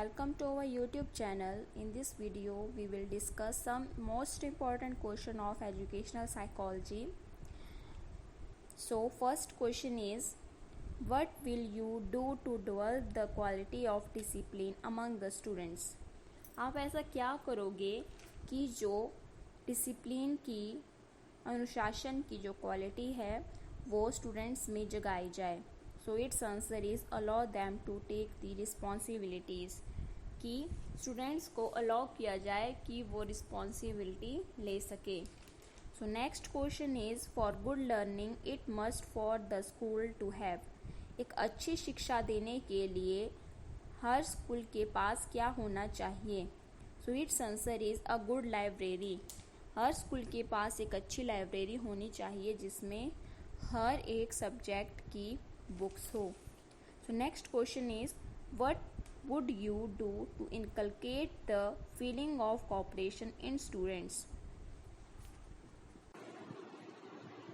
welcome to our YouTube channel. In this video, we will discuss some most important question of educational psychology. So, first question is, what will you do to develop the quality of discipline among the students? आप ऐसा क्या करोगे कि जो discipline की अनुशासन की जो क्वालिटी है वो स्टूडेंट्स में जगाई जाए. So its answer is allow them to take the responsibilities, कि स्टूडेंट्स को अलाउ किया जाए कि वो रिस्पॉन्सिबिलिटी ले सके. So next question is, for good learning it must for the school to have. एक अच्छी शिक्षा देने के लिए हर स्कूल के पास क्या होना चाहिए? सो its answer is a good library. Her school के पास एक अच्छी लाइब्रेरी होनी चाहिए जिसमें हर एक सब्जेक्ट की बुक्स हो. So next question is, what would you do to inculcate the feeling of cooperation in students?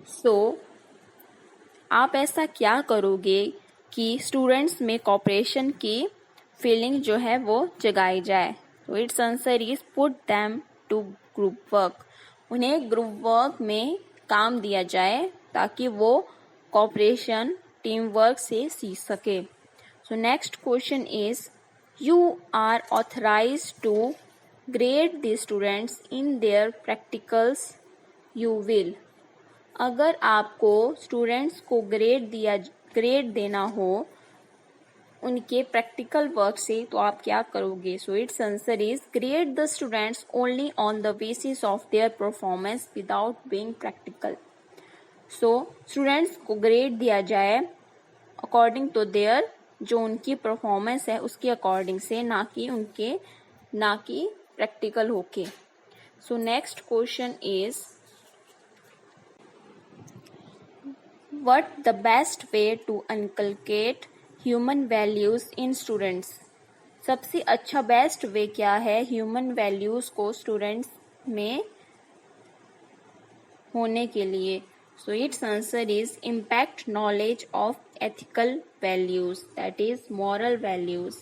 So आप ऐसा क्या करोगे कि स्टूडेंट्स में कोऑपरेशन की फीलिंग जो है वो जगाई जाए? तो its answer is put them to group work. उन्हें ग्रुप वर्क में काम दिया जाए ताकि वो कोऑपरेशन टीम वर्क से सीख सके. So next question is, you are authorized to grade the students in their practicals you will. अगर आपको स्टूडेंट्स को ग्रेड देना हो उनके प्रैक्टिकल वर्क से तो आप क्या करोगे? So its answer is, grade the students only on the basis of their performance without being practical. So students को ग्रेड दिया जाए अकॉर्डिंग टू देयर, जो उनकी परफॉर्मेंस है उसके अकॉर्डिंग से, ना कि प्रैक्टिकल होके. So next question is, what the best way to inculcate human values in students? सबसे अच्छा बेस्ट वे क्या है ह्यूमन वैल्यूज को स्टूडेंट्स में होने के लिए? So its answer is, impact knowledge of ethical values, that is moral values.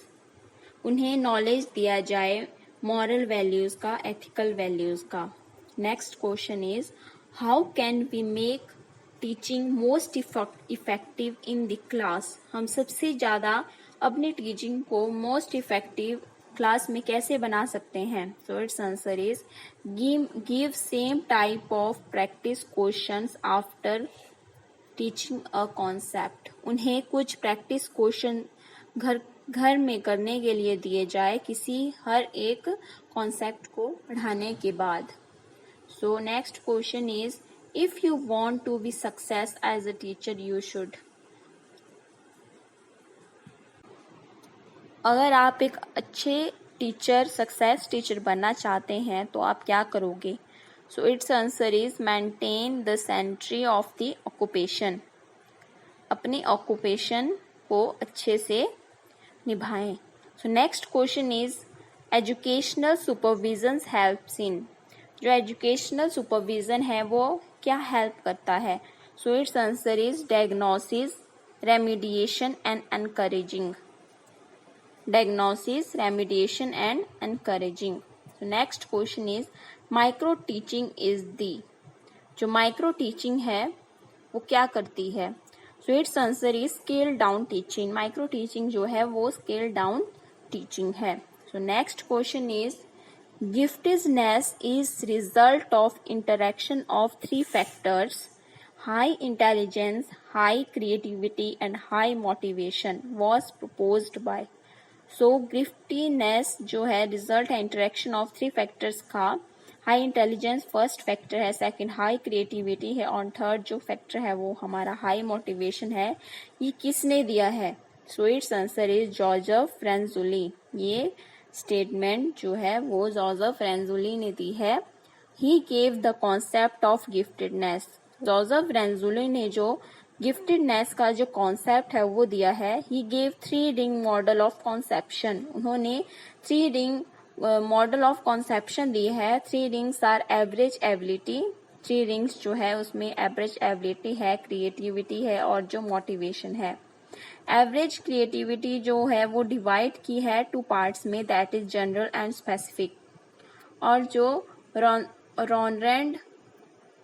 उन्हें नॉलेज दिया जाए मॉरल वैल्यूज का, एथिकल वैल्यूज का. Next question is, how can we make teaching most effective in the class? हम सबसे ज़्यादा अपनी teaching को मोस्ट इफेक्टिव क्लास में कैसे बना सकते हैं? सो its answer is, give same type of practice questions after teaching a concept. उन्हें कुछ प्रैक्टिस क्वेश्चन घर में करने के लिए दिए जाए हर एक कॉन्सेप्ट को पढ़ाने के बाद. So next question is, if you want to be success as a teacher you should. अगर आप एक अच्छे सक्सेस टीचर बनना चाहते हैं तो आप क्या करोगे? So its answer is, maintain the sanctity of the occupation. अपनी ऑक्यूपेशन को अच्छे से निभाएं. So next question is, educational supervision helps in. जो एजुकेशनल सुपरविजन है वो क्या हेल्प करता है? So its answer is, diagnosis, remediation and encouraging. Diagnosis, remediation and encouraging. Next question is, micro teaching is the. जो माइक्रो टीचिंग है वो क्या करती है? So its answer is, scale down teaching. Micro teaching जो है वो स्केल डाउन टीचिंग है. So next question is, giftedness is result of interaction of 3 factors, high intelligence, high creativity and high motivation was proposed by. So giftedness जो है result है interaction of 3 factors का. High intelligence first factor है, second high creativity है और third जो factor है वो हमारा हाई मोटिवेशन है. ये किसने दिया है? So its answer is, Joseph Renzulli. ये स्टेटमेंट जो है वो जोसेफ रेंजुली ने दी है. He gave the concept of giftedness. Joseph Renzulli ने जो गिफ्टेडनेस का जो कॉन्सेप्ट है वो दिया है. He gave 3 ring model of conception. उन्होंने 3 रिंग मॉडल ऑफ कॉन्सेप्शन दी है. 3 rings are average ability. 3 rings जो है उसमें एवरेज एबिलिटी है, क्रिएटिविटी है और जो मोटिवेशन है. एवरेज क्रिएटिविटी जो है वो डिवाइड की है 2 पार्ट्स में, that is general and specific. और जो रॉनरेंड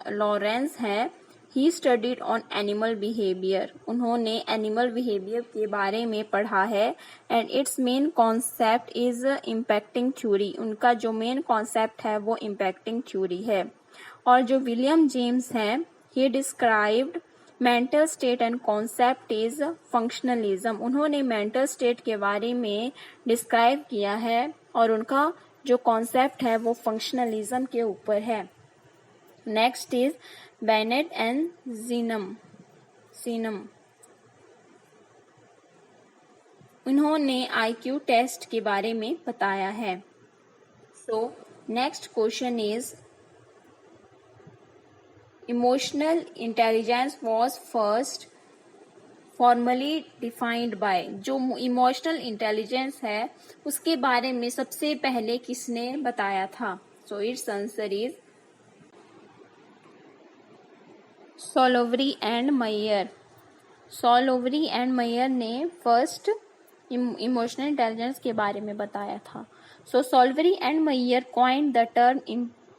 लॉरेंस हैं, he studied on animal behaviour, उन्होंने एनिमल बिहेवियर के बारे में पढ़ा है। And it's main concept is impacting theory, उनका जो मेन कॉन्सेप्ट है वो इम्पैक्टिंग थ्योरी है। और जो विलियम जेम्स हैं, ही described mental state and concept is functionalism, उन्होंने मेंटल स्टेट के बारे में डिस्क्राइब किया है और उनका जो कॉन्सेप्ट है वो फंक्शनलिज्म के ऊपर है। नेक्स्ट इज बेनेट एंड जीनम, उन्होंने आईक्यू टेस्ट के बारे में बताया है। So next question is emotional intelligence was first formally defined by, जो इमोशनल इंटेलिजेंस है उसके बारे में सबसे पहले किसने बताया था? So its answer is Salovey and Mayer. Salovey and Mayer ने फर्स्ट इमोशनल इंटेलिजेंस के बारे में बताया था। So Salovey and Mayer coined the term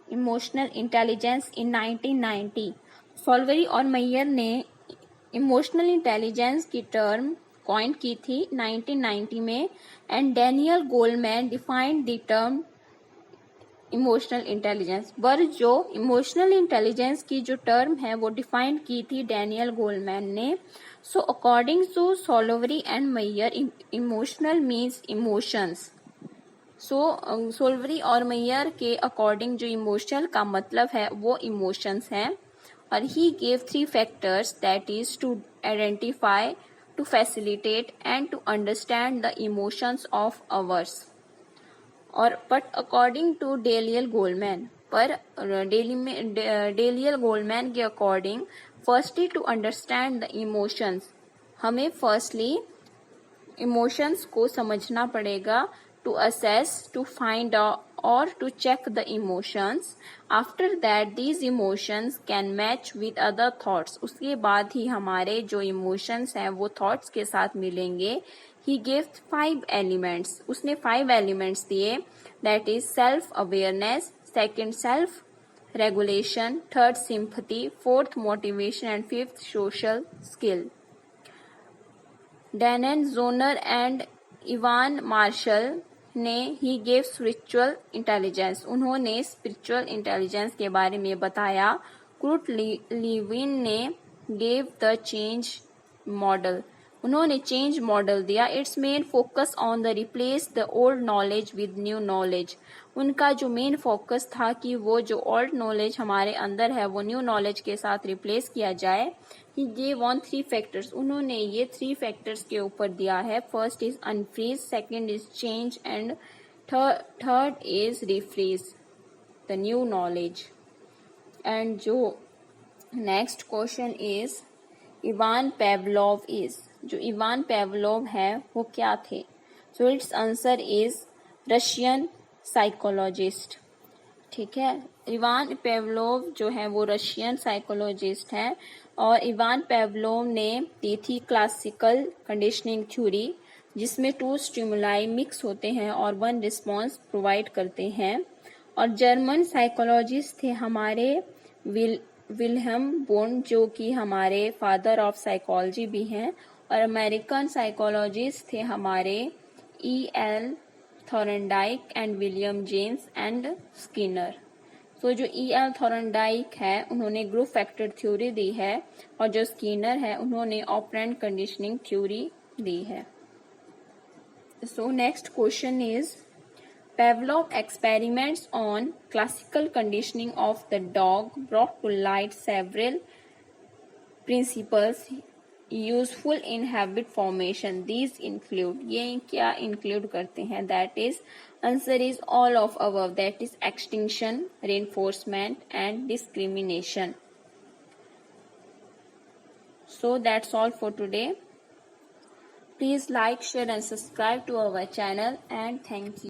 emotional intelligence in 1990। सोलोवरी और मैयर ने इमोशनल इंटेलिजेंस की टर्म कॉइन की थी 1990 में। And Daniel Goleman defined the term emotional intelligence, पर जो इमोशनल इंटेलिजेंस की जो टर्म है वो डिफाइन की थी डैनियल गोलमैन ने। So according to Salovey and Mayer, emotional means emotions. So Salovey और मैयर के अकॉर्डिंग जो इमोशनल का मतलब है वो इमोशंस है। और he gave 3 factors, that is to identify, to facilitate and to understand the emotions of ours. और but according to Daniel Goleman, पर डेलियल गोलमैन के according, firstly to understand the emotions, हमें फर्स्टली इमोशंस को समझना पड़ेगा, to assess, to find और to check the emotions. After that these emotions can match with other thoughts, उसके बाद ही हमारे जो इमोशंस हैं वो थॉट्स के साथ मिलेंगे। He gave 5 elements, उसने 5 elements दिए, that is self awareness, second self regulation, third sympathy, fourth motivation and fifth social skill. Danon Zoner and Ivan Marshall ने he gave spiritual intelligence, उन्होंने spiritual intelligence के बारे में बताया। Kurt Lewin ने gave the change model, उन्होंने change model दिया। It's main focus on the replace the old knowledge with new knowledge, उनका जो मेन फोकस था कि वो जो ओल्ड नॉलेज हमारे अंदर है वो न्यू नॉलेज के साथ रिप्लेस किया जाए। ही गेव ऑन 3 फैक्टर्स, उन्होंने ये 3 फैक्टर्स के ऊपर दिया है। First is unfreeze, second is change and third is refreeze the new knowledge. And जो next question is Ivan Pavlov is, जो इवान पेवलोव है वो क्या थे? So its answer is Russian psychologist. ठीक है, इवान पेवलोव जो है वो रशियन साइकोलॉजिस्ट है। और इवान पेवलोव ने दी थी क्लासिकल कंडीशनिंग थ्योरी, जिसमें 2 स्टिमुलाई मिक्स होते हैं और 1 रिस्पॉन्स प्रोवाइड करते हैं। और जर्मन साइकोलॉजिस्ट थे हमारे विल्हेम वुंड, जो कि हमारे फादर ऑफ साइकोलॉजी भी हैं। और अमेरिकन साइकोलॉजिस्ट थे हमारे E.L. Thorndike and William James and Skinner. तो जो E.L. थॉर्नडाइक है उन्होंने ग्रुप फैक्टर थ्योरी दी है, और जो स्किनर है उन्होंने ऑपरेंट कंडीशनिंग थ्योरी दी है। So next question is Pavlov experiments on classical conditioning of the dog brought to light several principles useful in habit formation. These include, ये क्या include करते हैं? That is, answer is all of above. That is extinction, reinforcement and discrimination. So that's all for today. Please like, share and subscribe to our channel, and thank you.